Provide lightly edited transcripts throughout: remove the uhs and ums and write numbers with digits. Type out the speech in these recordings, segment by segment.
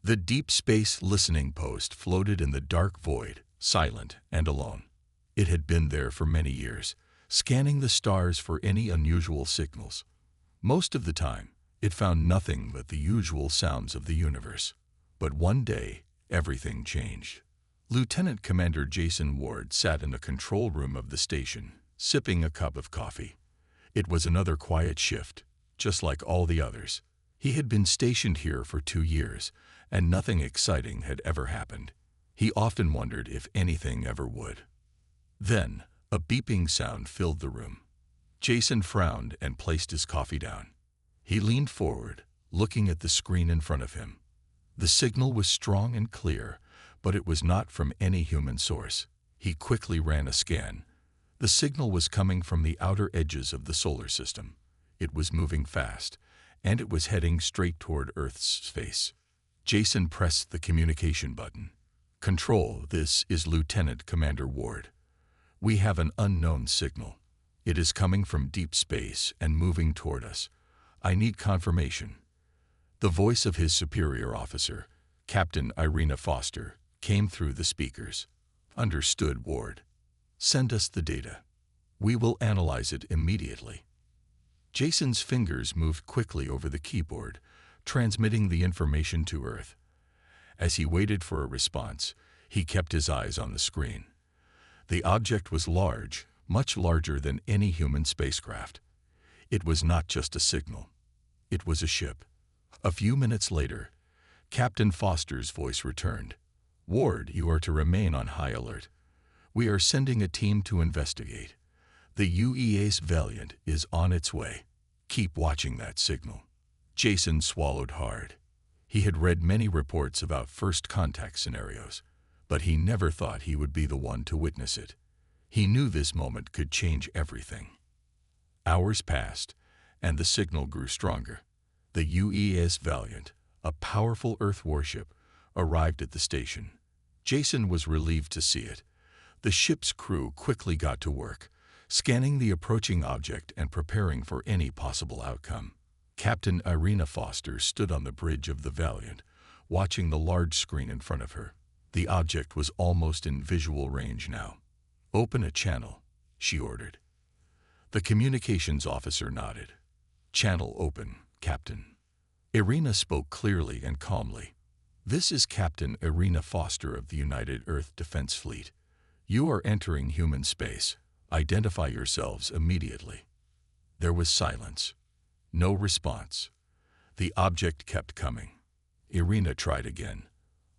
The deep space listening post floated in the dark void, silent and alone. It had been there for many years, scanning the stars for any unusual signals. Most of the time, it found nothing but the usual sounds of the universe. But one day, everything changed. Lieutenant Commander Jason Ward sat in the control room of the station, sipping a cup of coffee. It was another quiet shift, just like all the others. He had been stationed here for 2 years, and nothing exciting had ever happened. He often wondered if anything ever would. Then, a beeping sound filled the room. Jason frowned and placed his coffee down. He leaned forward, looking at the screen in front of him. The signal was strong and clear, but it was not from any human source. He quickly ran a scan. The signal was coming from the outer edges of the solar system. It was moving fast, and it was heading straight toward Earth's face. Jason pressed the communication button. "Control, this is Lieutenant Commander Ward. We have an unknown signal. It is coming from deep space and moving toward us. I need confirmation." The voice of his superior officer, Captain Irina Foster, came through the speakers. "Understood, Ward. Send us the data. We will analyze it immediately." Jason's fingers moved quickly over the keyboard, transmitting the information to Earth. As he waited for a response, he kept his eyes on the screen. The object was large, much larger than any human spacecraft. It was not just a signal. It was a ship. A few minutes later, Captain Foster's voice returned. "Ward, you are to remain on high alert. We are sending a team to investigate. The UEA's Valiant is on its way. Keep watching that signal." Jason swallowed hard. He had read many reports about first contact scenarios, but he never thought he would be the one to witness it. He knew this moment could change everything. Hours passed, and the signal grew stronger. The UEA's Valiant, a powerful Earth warship, arrived at the station. Jason was relieved to see it. The ship's crew quickly got to work, scanning the approaching object and preparing for any possible outcome. Captain Irina Foster stood on the bridge of the Valiant, watching the large screen in front of her. The object was almost in visual range now. "Open a channel," she ordered. The communications officer nodded. "Channel open, Captain." Irina spoke clearly and calmly. "This is Captain Irina Foster of the United Earth Defense Fleet. You are entering human space. Identify yourselves immediately." There was silence. No response. The object kept coming. Irina tried again.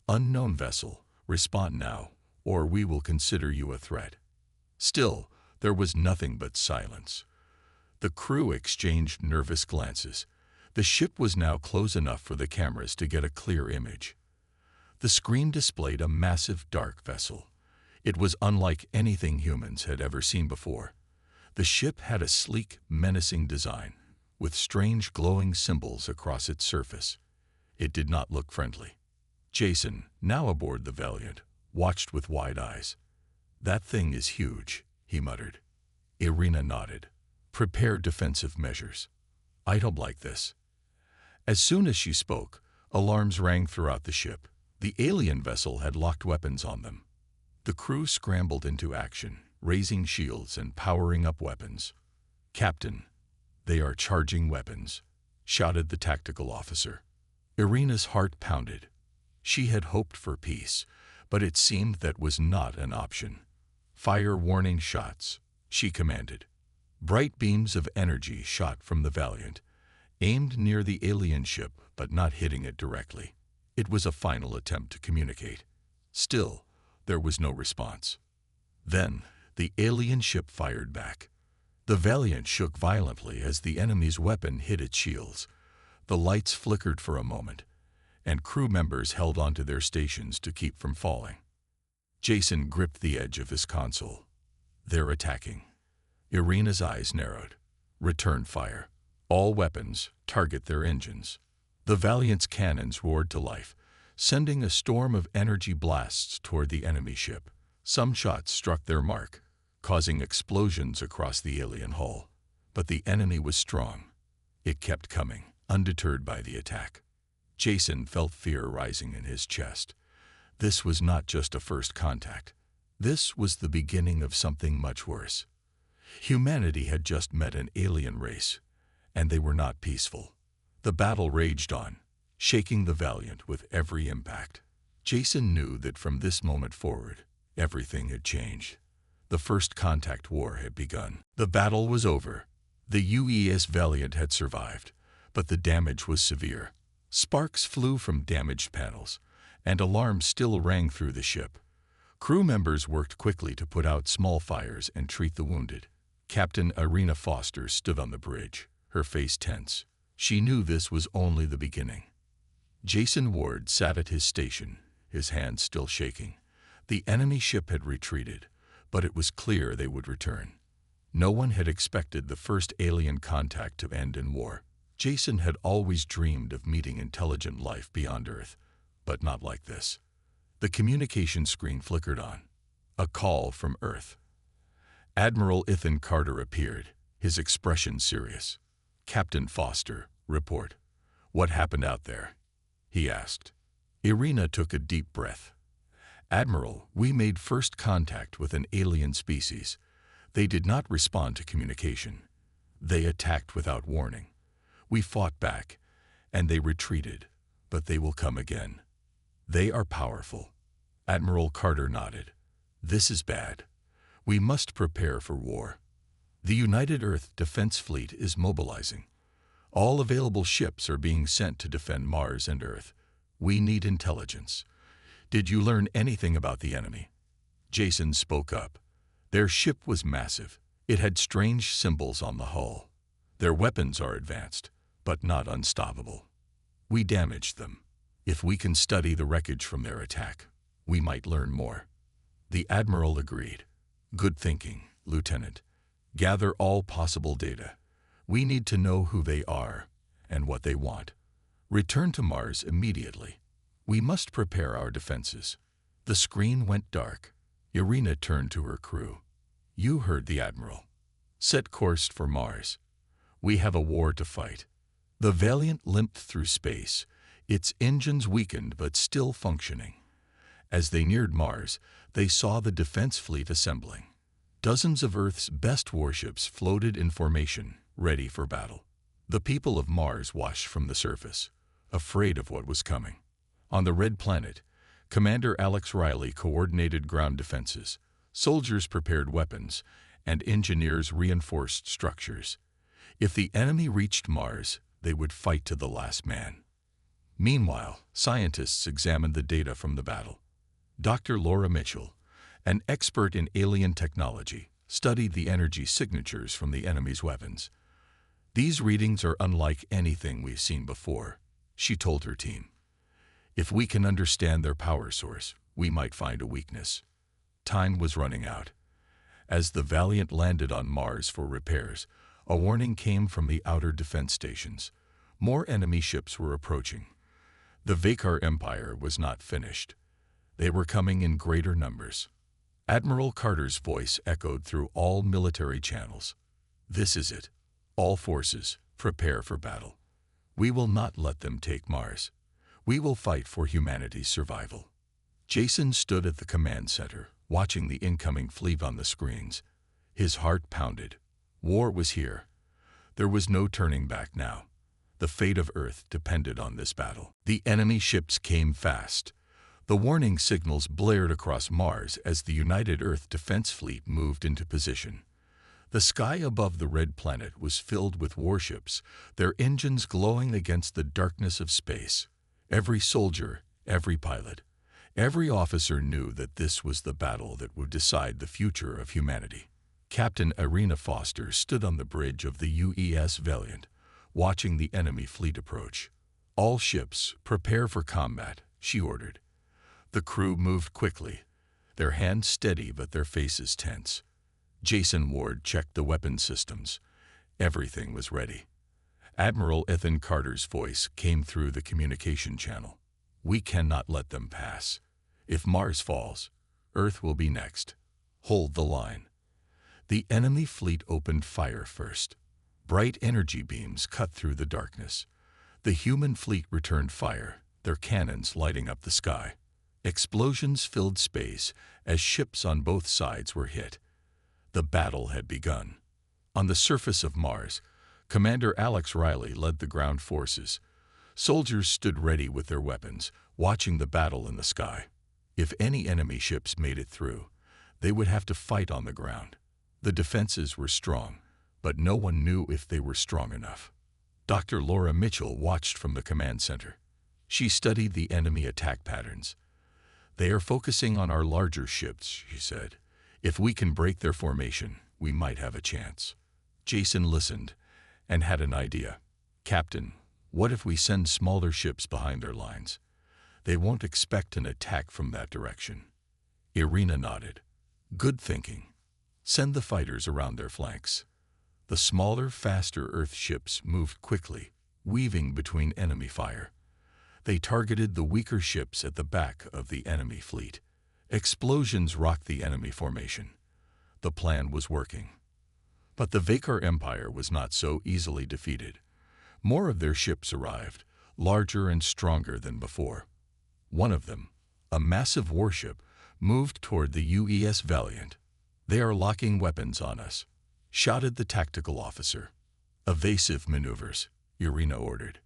"Unknown vessel, respond now, or we will consider you a threat." Still, there was nothing but silence. The crew exchanged nervous glances. The ship was now close enough for the cameras to get a clear image. The screen displayed a massive dark vessel. It was unlike anything humans had ever seen before. The ship had a sleek, menacing design, with strange glowing symbols across its surface. It did not look friendly. Jason, now aboard the Valiant, watched with wide eyes. "That thing is huge," he muttered. Irina nodded. "Prepare defensive measures. I don't like this." As soon as she spoke, alarms rang throughout the ship. The alien vessel had locked weapons on them. The crew scrambled into action, raising shields and powering up weapons. "Captain, they are charging weapons," shouted the tactical officer. Irina's heart pounded. She had hoped for peace, but it seemed that was not an option. "Fire warning shots," she commanded. Bright beams of energy shot from the Valiant, aimed near the alien ship but not hitting it directly. It was a final attempt to communicate. Still, there was no response. Then, the alien ship fired back. The Valiant shook violently as the enemy's weapon hit its shields. The lights flickered for a moment, and crew members held onto their stations to keep from falling. Jason gripped the edge of his console. "They're attacking." Irina's eyes narrowed. "Return fire. All weapons, target their engines." The Valiant's cannons roared to life, sending a storm of energy blasts toward the enemy ship. Some shots struck their mark, causing explosions across the alien hull. But the enemy was strong. It kept coming, undeterred by the attack. Jason felt fear rising in his chest. This was not just a first contact. This was the beginning of something much worse. Humanity had just met an alien race, and they were not peaceful. The battle raged on, shaking the Valiant with every impact. Jason knew that from this moment forward, everything had changed. The first contact war had begun. The battle was over. The UES Valiant had survived, but the damage was severe. Sparks flew from damaged panels, and alarms still rang through the ship. Crew members worked quickly to put out small fires and treat the wounded. Captain Irina Foster stood on the bridge, her face tense. She knew this was only the beginning. Jason Ward sat at his station, his hands still shaking. The enemy ship had retreated, but it was clear they would return. No one had expected the first alien contact to end in war. Jason had always dreamed of meeting intelligent life beyond Earth, but not like this. The communication screen flickered on. A call from Earth. Admiral Ethan Carter appeared, his expression serious. "Captain Foster, report. What happened out there?" he asked. Irina took a deep breath. "Admiral, we made first contact with an alien species. They did not respond to communication. They attacked without warning. We fought back, and they retreated, but they will come again. They are powerful." Admiral Carter nodded. "This is bad. We must prepare for war. The United Earth Defense Fleet is mobilizing. All available ships are being sent to defend Mars and Earth. We need intelligence. Did you learn anything about the enemy?" Jason spoke up. "Their ship was massive. It had strange symbols on the hull. Their weapons are advanced, but not unstoppable. We damaged them. If we can study the wreckage from their attack, we might learn more." The Admiral agreed. "Good thinking, Lieutenant. Gather all possible data. We need to know who they are and what they want. Return to Mars immediately. We must prepare our defenses." The screen went dark. Irina turned to her crew. "You heard the Admiral. Set course for Mars. We have a war to fight." The Valiant limped through space, its engines weakened but still functioning. As they neared Mars, they saw the defense fleet assembling. Dozens of Earth's best warships floated in formation, ready for battle. The people of Mars watched from the surface, afraid of what was coming. On the Red Planet, Commander Alex Riley coordinated ground defenses, soldiers prepared weapons, and engineers reinforced structures. If the enemy reached Mars, they would fight to the last man. Meanwhile, scientists examined the data from the battle. Dr. Laura Mitchell, an expert in alien technology, studied the energy signatures from the enemy's weapons. "These readings are unlike anything we've seen before," she told her team. "If we can understand their power source, we might find a weakness." Time was running out. As the Valiant landed on Mars for repairs, a warning came from the outer defense stations. More enemy ships were approaching. The Vakar Empire was not finished. They were coming in greater numbers. Admiral Carter's voice echoed through all military channels. "This is it. All forces, prepare for battle. We will not let them take Mars. We will fight for humanity's survival." Jason stood at the command center, watching the incoming fleet on the screens. His heart pounded. War was here. There was no turning back now. The fate of Earth depended on this battle. The enemy ships came fast. The warning signals blared across Mars as the United Earth Defense Fleet moved into position. The sky above the Red Planet was filled with warships, their engines glowing against the darkness of space. Every soldier, every pilot, every officer knew that this was the battle that would decide the future of humanity. Captain Irina Foster stood on the bridge of the UES Valiant, watching the enemy fleet approach. "All ships, prepare for combat," she ordered. The crew moved quickly, their hands steady but their faces tense. Jason Ward checked the weapon systems. Everything was ready. Admiral Ethan Carter's voice came through the communication channel. "We cannot let them pass. If Mars falls, Earth will be next. Hold the line." The enemy fleet opened fire first. Bright energy beams cut through the darkness. The human fleet returned fire, their cannons lighting up the sky. Explosions filled space as ships on both sides were hit. The battle had begun. On the surface of Mars, Commander Alex Riley led the ground forces. Soldiers stood ready with their weapons, watching the battle in the sky. If any enemy ships made it through, they would have to fight on the ground. The defenses were strong, but no one knew if they were strong enough. Dr. Laura Mitchell watched from the command center. She studied the enemy attack patterns. "They are focusing on our larger ships," she said. "If we can break their formation, we might have a chance." Jason listened and had an idea. "Captain, what if we send smaller ships behind their lines? They won't expect an attack from that direction." Irina nodded. "Good thinking. Send the fighters around their flanks." The smaller, faster Earth ships moved quickly, weaving between enemy fire. They targeted the weaker ships at the back of the enemy fleet. Explosions rocked the enemy formation. The plan was working. But the Vakar Empire was not so easily defeated. More of their ships arrived, larger and stronger than before. One of them, a massive warship, moved toward the UES Valiant. "They are locking weapons on us," shouted the tactical officer. "Evasive maneuvers," Irina ordered.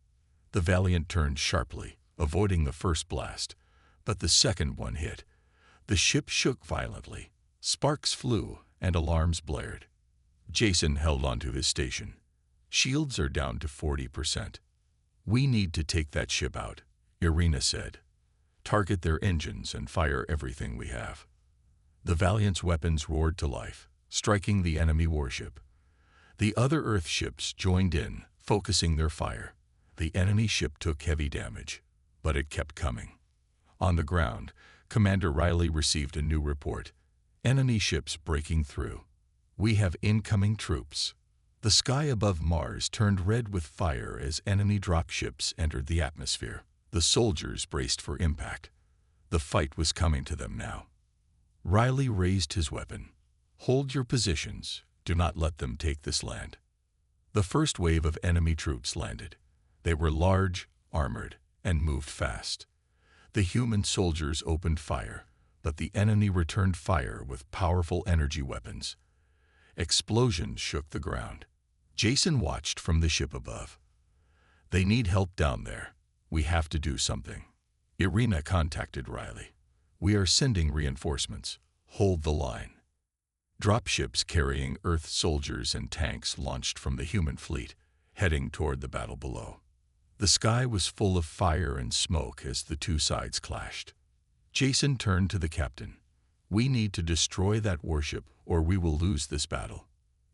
The Valiant turned sharply, avoiding the first blast, but the second one hit. The ship shook violently. Sparks flew and alarms blared. Jason held onto his station. "Shields are down to 40%. "We need to take that ship out," Irina said. "Target their engines and fire everything we have." The Valiant's weapons roared to life, striking the enemy warship. The other Earth ships joined in, focusing their fire. The enemy ship took heavy damage, but it kept coming. On the ground, Commander Riley received a new report. "Enemy ships breaking through. We have incoming troops." The sky above Mars turned red with fire as enemy dropships entered the atmosphere. The soldiers braced for impact. The fight was coming to them now. Riley raised his weapon. "Hold your positions. Do not let them take this land." The first wave of enemy troops landed. They were large, armored, and moved fast. The human soldiers opened fire, but the enemy returned fire with powerful energy weapons. Explosions shook the ground. Jason watched from the ship above. "They need help down there. We have to do something." Irina contacted Riley. "We are sending reinforcements. Hold the line." Dropships carrying Earth soldiers and tanks launched from the human fleet, heading toward the battle below. The sky was full of fire and smoke as the two sides clashed. Jason turned to the captain. "We need to destroy that warship or we will lose this battle."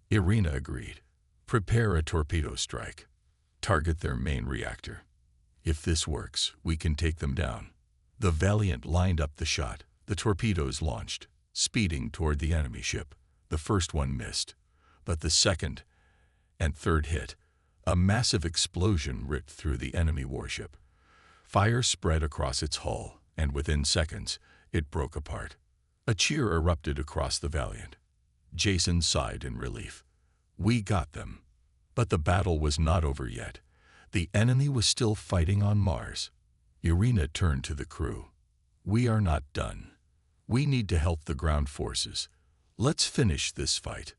Irina agreed. "Prepare a torpedo strike. Target their main reactor. If this works, we can take them down." The Valiant lined up the shot. The torpedoes launched, speeding toward the enemy ship. The first one missed, but the second and third hit. A massive explosion ripped through the enemy warship. Fire spread across its hull, and within seconds, it broke apart. A cheer erupted across the Valiant. Jason sighed in relief. "We got them." But the battle was not over yet. The enemy was still fighting on Mars. Irina turned to the crew. "We are not done. We need to help the ground forces. Let's finish this fight."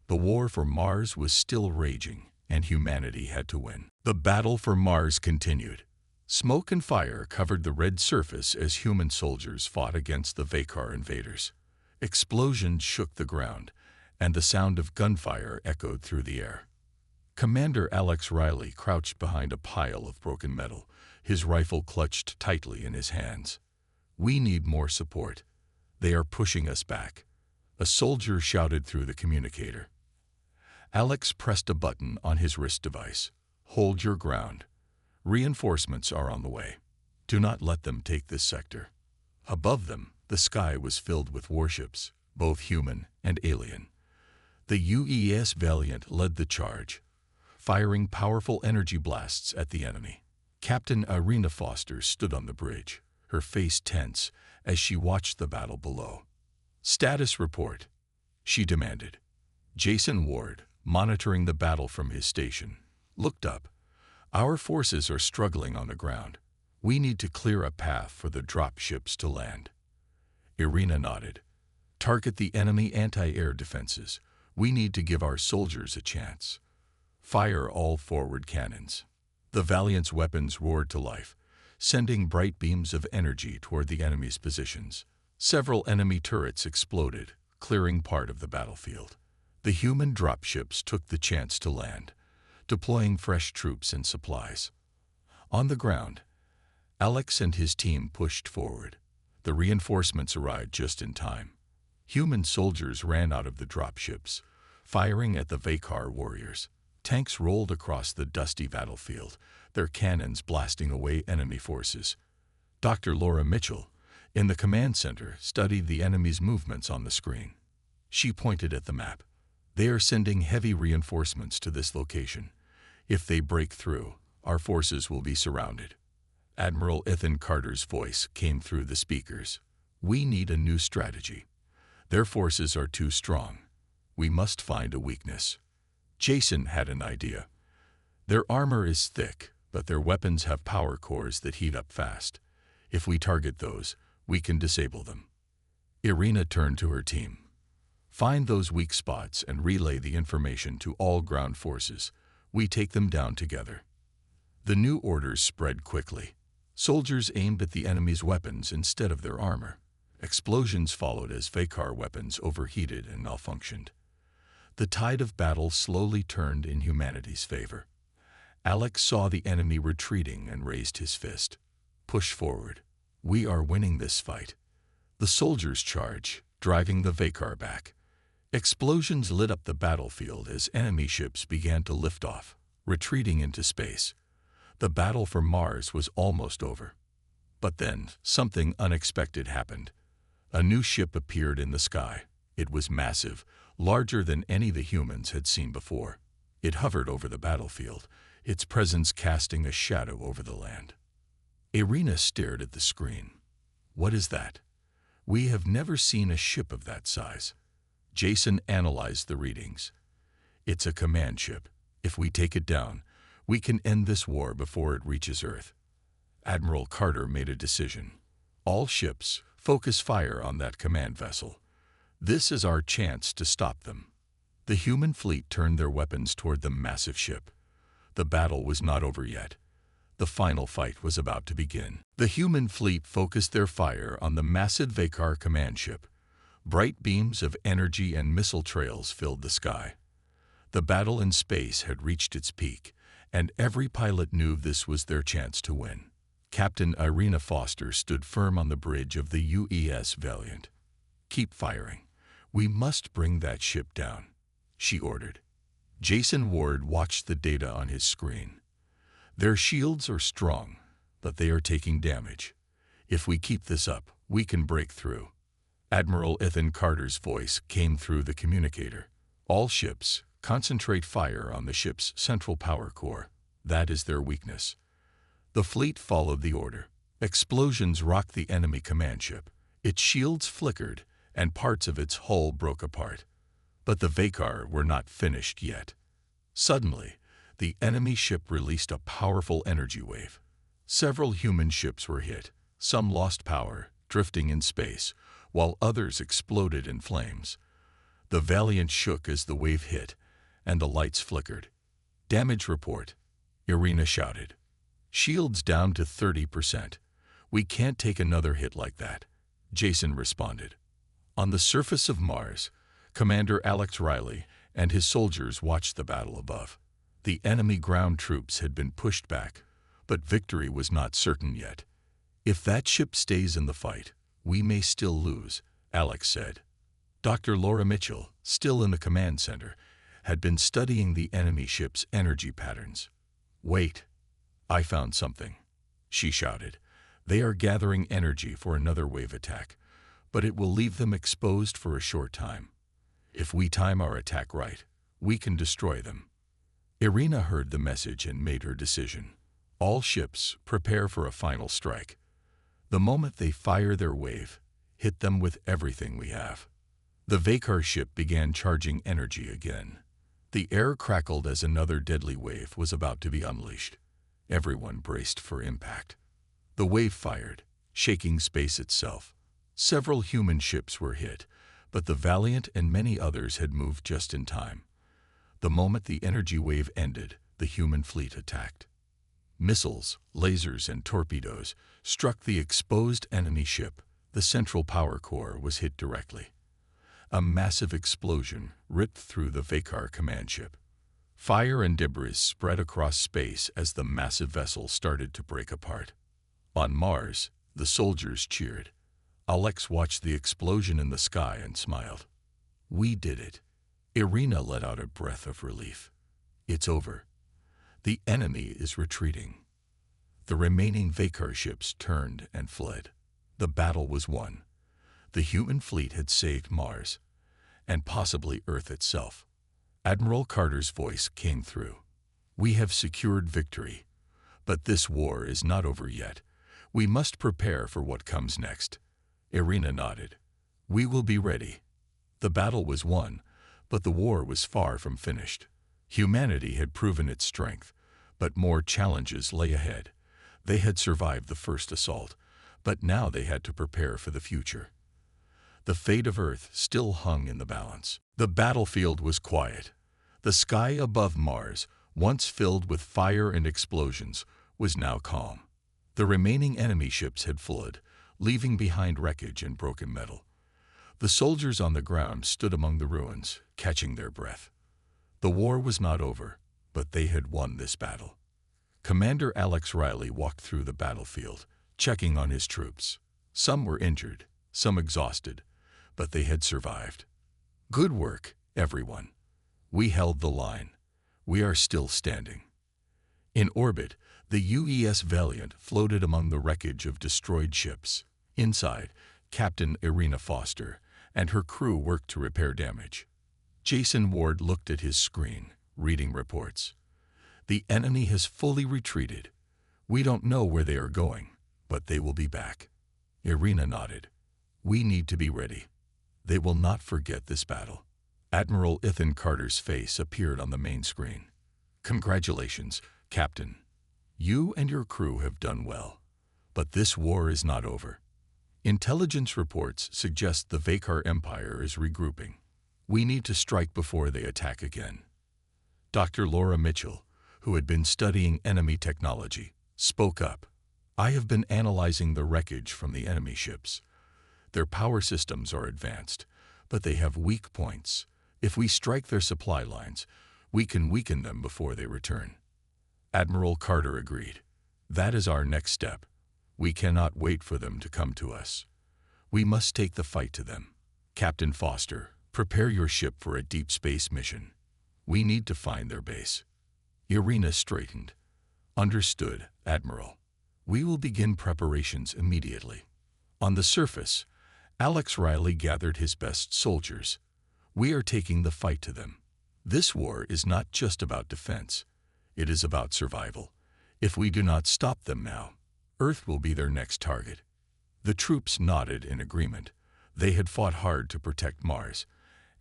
The war for Mars was still raging, and humanity had to win. The battle for Mars continued. Smoke and fire covered the red surface as human soldiers fought against the Vakar invaders. Explosions shook the ground, and the sound of gunfire echoed through the air. Commander Alex Riley crouched behind a pile of broken metal, his rifle clutched tightly in his hands. "We need more support. They are pushing us back." A soldier shouted through the communicator. Alex pressed a button on his wrist device. "Hold your ground. Reinforcements are on the way. Do not let them take this sector." Above them, the sky was filled with warships, both human and alien. The UES Valiant led the charge, firing powerful energy blasts at the enemy. Captain Irina Foster stood on the bridge, her face tense as she watched the battle below. "Status report," she demanded. Jason Ward, monitoring the battle from his station, looked up. Our forces are struggling on the ground. We need to clear a path for the drop ships to land. Irina nodded. Target the enemy anti-air defenses. We need to give our soldiers a chance. Fire all forward cannons. The Valiant's weapons roared to life, sending bright beams of energy toward the enemy's positions. Several enemy turrets exploded, clearing part of the battlefield. The human dropships took the chance to land, deploying fresh troops and supplies. On the ground, Alex and his team pushed forward. The reinforcements arrived just in time. Human soldiers ran out of the dropships, firing at the Vakar warriors. Tanks rolled across the dusty battlefield, their cannons blasting away enemy forces. Dr. Laura Mitchell, in the command center, studied the enemy's movements on the screen. She pointed at the map. They are sending heavy reinforcements to this location. If they break through, our forces will be surrounded. Admiral Ethan Carter's voice came through the speakers. We need a new strategy. Their forces are too strong. We must find a weakness. Jason had an idea. Their armor is thick, but their weapons have power cores that heat up fast. If we target those, we can disable them. Irina turned to her team. Find those weak spots and relay the information to all ground forces. We take them down together. The new orders spread quickly. Soldiers aimed at the enemy's weapons instead of their armor. Explosions followed as Vakar weapons overheated and malfunctioned. The tide of battle slowly turned in humanity's favor. Alex saw the enemy retreating and raised his fist. Push forward. We are winning this fight. The soldiers charge, driving the Vakar back. Explosions lit up the battlefield as enemy ships began to lift off, retreating into space. The battle for Mars was almost over. But then, something unexpected happened. A new ship appeared in the sky. It was massive, larger than any the humans had seen before. It hovered over the battlefield, its presence casting a shadow over the land. Irina stared at the screen. What is that? We have never seen a ship of that size. Jason analyzed the readings. It's a command ship. If we take it down, we can end this war before it reaches Earth. Admiral Carter made a decision. All ships, focus fire on that command vessel. This is our chance to stop them. The human fleet turned their weapons toward the massive ship. The battle was not over yet. The final fight was about to begin. The human fleet focused their fire on the massive Vakar command ship. Bright beams of energy and missile trails filled the sky. The battle in space had reached its peak, and every pilot knew this was their chance to win. Captain Irina Foster stood firm on the bridge of the UES Valiant. Keep firing. We must bring that ship down, she ordered. Jason Ward watched the data on his screen. Their shields are strong, but they are taking damage. If we keep this up, we can break through. Admiral Ethan Carter's voice came through the communicator. All ships, concentrate fire on the ship's central power core. That is their weakness. The fleet followed the order. Explosions rocked the enemy command ship. Its shields flickered, and parts of its hull broke apart. But the Vakar were not finished yet. Suddenly, the enemy ship released a powerful energy wave. Several human ships were hit. Some lost power, drifting in space, while others exploded in flames. The Valiant shook as the wave hit, and the lights flickered. Damage report, Irina shouted. Shields down to 30%. We can't take another hit like that, Jason responded. On the surface of Mars, Commander Alex Riley and his soldiers watched the battle above. The enemy ground troops had been pushed back, but victory was not certain yet. If that ship stays in the fight, we may still lose, Alex said. Dr. Laura Mitchell, still in the command center, had been studying the enemy ship's energy patterns. Wait, I found something, she shouted. They are gathering energy for another wave attack, but it will leave them exposed for a short time. If we time our attack right, we can destroy them. Irina heard the message and made her decision. All ships prepare for a final strike. The moment they fire their wave, hit them with everything we have. The Vakar ship began charging energy again. The air crackled as another deadly wave was about to be unleashed. Everyone braced for impact. The wave fired, shaking space itself. Several human ships were hit, but the Valiant and many others had moved just in time. The moment the energy wave ended, the human fleet attacked. Missiles, lasers, and torpedoes struck the exposed enemy ship. The central power core was hit directly. A massive explosion ripped through the Vakar command ship. Fire and debris spread across space as the massive vessel started to break apart. On Mars, the soldiers cheered. Alex watched the explosion in the sky and smiled. "We did it." Irina let out a breath of relief. "It's over. The enemy is retreating." The remaining Vakar ships turned and fled. The battle was won. The human fleet had saved Mars, and possibly Earth itself. Admiral Carter's voice came through. "We have secured victory, but this war is not over yet. We must prepare for what comes next." Irina nodded. "We will be ready." The battle was won, but the war was far from finished. Humanity had proven its strength, but more challenges lay ahead. They had survived the first assault, but now they had to prepare for the future. The fate of Earth still hung in the balance. The battlefield was quiet. The sky above Mars, once filled with fire and explosions, was now calm. The remaining enemy ships had fled, leaving behind wreckage and broken metal. The soldiers on the ground stood among the ruins, catching their breath. The war was not over, but they had won this battle. Commander Alex Riley walked through the battlefield, checking on his troops. Some were injured, some exhausted, but they had survived. "Good work, everyone. We held the line. We are still standing." In orbit, the UES Valiant floated among the wreckage of destroyed ships. Inside, Captain Irina Foster and her crew worked to repair damage. Jason Ward looked at his screen, reading reports. "The enemy has fully retreated. We don't know where they are going, but they will be back." Irina nodded. "We need to be ready. They will not forget this battle." Admiral Ethan Carter's face appeared on the main screen. "Congratulations, Captain. You and your crew have done well. But this war is not over. Intelligence reports suggest the Vakar Empire is regrouping. We need to strike before they attack again." Dr. Laura Mitchell, who had been studying enemy technology, spoke up. "I have been analyzing the wreckage from the enemy ships. Their power systems are advanced, but they have weak points. If we strike their supply lines, we can weaken them before they return." Admiral Carter agreed. "That is our next step. We cannot wait for them to come to us. We must take the fight to them. Captain Foster, prepare your ship for a deep space mission. We need to find their base." Irina straightened. "Understood, Admiral. We will begin preparations immediately." On the surface, Alex Riley gathered his best soldiers. "We are taking the fight to them. This war is not just about defense. It is about survival. If we do not stop them now, Earth will be their next target." The troops nodded in agreement. They had fought hard to protect Mars,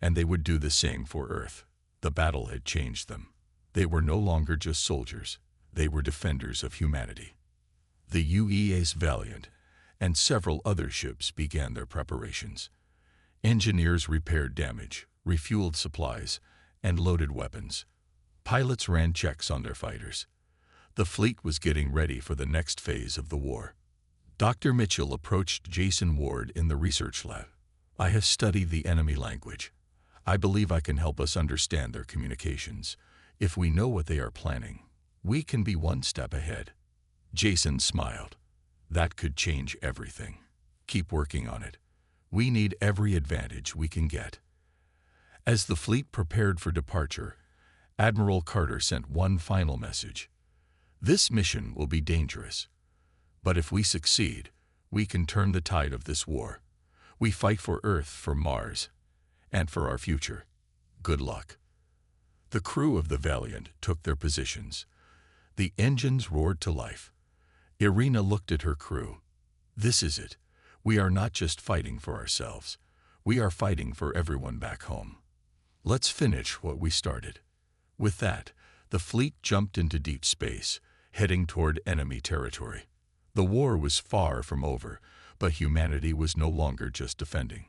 and they would do the same for Earth. The battle had changed them. They were no longer just soldiers. They were defenders of humanity. The UES Valiant and several other ships began their preparations. Engineers repaired damage, refueled supplies, and loaded weapons. Pilots ran checks on their fighters. The fleet was getting ready for the next phase of the war. Dr. Mitchell approached Jason Ward in the research lab. "I have studied the enemy language. I believe I can help us understand their communications. If we know what they are planning, we can be one step ahead." Jason smiled. "That could change everything. Keep working on it. We need every advantage we can get." As the fleet prepared for departure, Admiral Carter sent one final message. "This mission will be dangerous. But if we succeed, we can turn the tide of this war. We fight for Earth, for Mars, and for our future. Good luck." The crew of the Valiant took their positions. The engines roared to life. Irina looked at her crew. "This is it. We are not just fighting for ourselves. We are fighting for everyone back home. Let's finish what we started." With that, the fleet jumped into deep space, heading toward enemy territory. The war was far from over, but humanity was no longer just defending.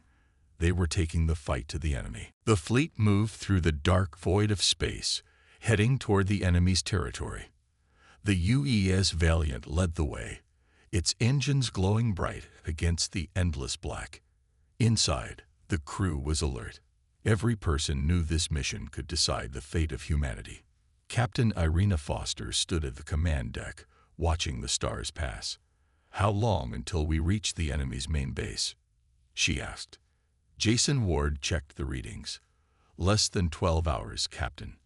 They were taking the fight to the enemy. The fleet moved through the dark void of space, heading toward the enemy's territory. The UES Valiant led the way, its engines glowing bright against the endless black. Inside, the crew was alert. Every person knew this mission could decide the fate of humanity. Captain Irina Foster stood at the command deck, watching the stars pass. "How long until we reach the enemy's main base?" she asked. Jason Ward checked the readings. "Less than 12 hours, Captain.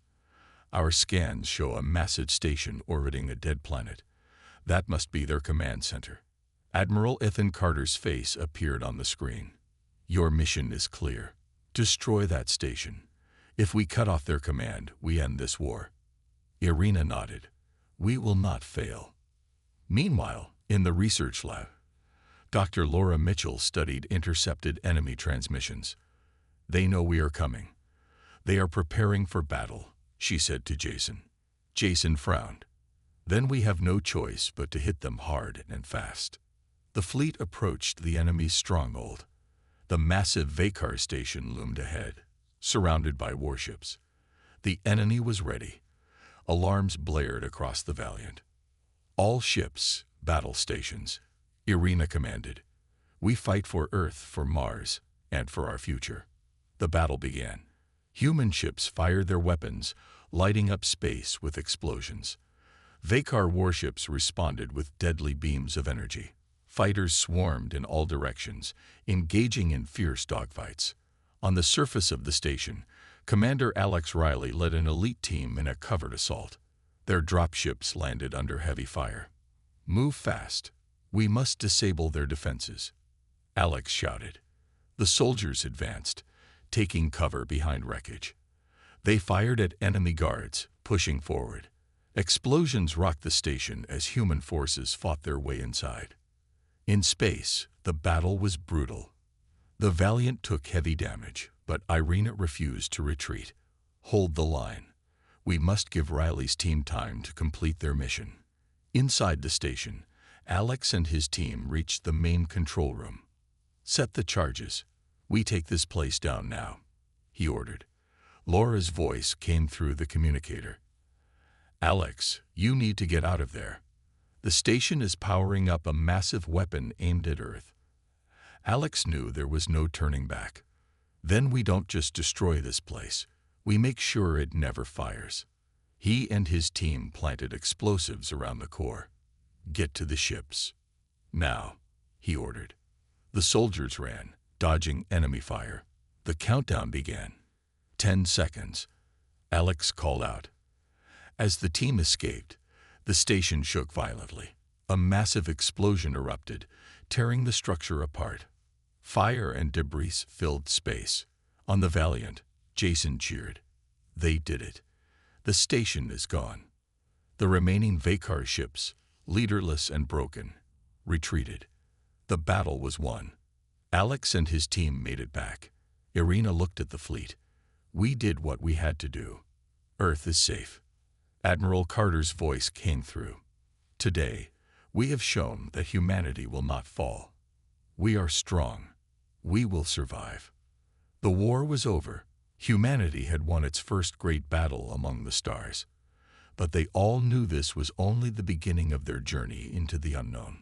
Our scans show a massive station orbiting a dead planet. That must be their command center." Admiral Ethan Carter's face appeared on the screen. "Your mission is clear. Destroy that station. If we cut off their command, we end this war." Irina nodded. "We will not fail." Meanwhile, in the research lab, Dr. Laura Mitchell studied intercepted enemy transmissions. "They know we are coming. They are preparing for battle," she said to Jason. Jason frowned. "Then we have no choice but to hit them hard and fast." The fleet approached the enemy's stronghold. The massive Vakar station loomed ahead, surrounded by warships. The enemy was ready. Alarms blared across the Valiant. "All ships, battle stations," Irina commanded. "We fight for Earth, for Mars, and for our future." The battle began. Human ships fired their weapons, lighting up space with explosions. Vakar warships responded with deadly beams of energy. Fighters swarmed in all directions, engaging in fierce dogfights. On the surface of the station, Commander Alex Riley led an elite team in a covered assault. Their dropships landed under heavy fire. "Move fast. We must disable their defenses," Alex shouted. The soldiers advanced, taking cover behind wreckage. They fired at enemy guards, pushing forward. Explosions rocked the station as human forces fought their way inside. In space, the battle was brutal. The Valiant took heavy damage, but Irina refused to retreat. "Hold the line. We must give Riley's team time to complete their mission." Inside the station, Alex and his team reached the main control room. "Set the charges. We take this place down now," he ordered. Laura's voice came through the communicator. "Alex, you need to get out of there. The station is powering up a massive weapon aimed at Earth." Alex knew there was no turning back. "Then we don't just destroy this place. We make sure it never fires." He and his team planted explosives around the core. "Get to the ships. Now," he ordered. The soldiers ran, dodging enemy fire. The countdown began. 10 seconds. Alex called out. As the team escaped, the station shook violently. A massive explosion erupted, tearing the structure apart. Fire and debris filled space. On the Valiant, Jason cheered. "They did it. The station is gone." The remaining Vakar ships, leaderless and broken, retreated. The battle was won. Alex and his team made it back. Irina looked at the fleet. "We did what we had to do. Earth is safe." Admiral Carter's voice came through. "Today, we have shown that humanity will not fall. We are strong. We will survive." The war was over. Humanity had won its first great battle among the stars. But they all knew this was only the beginning of their journey into the unknown.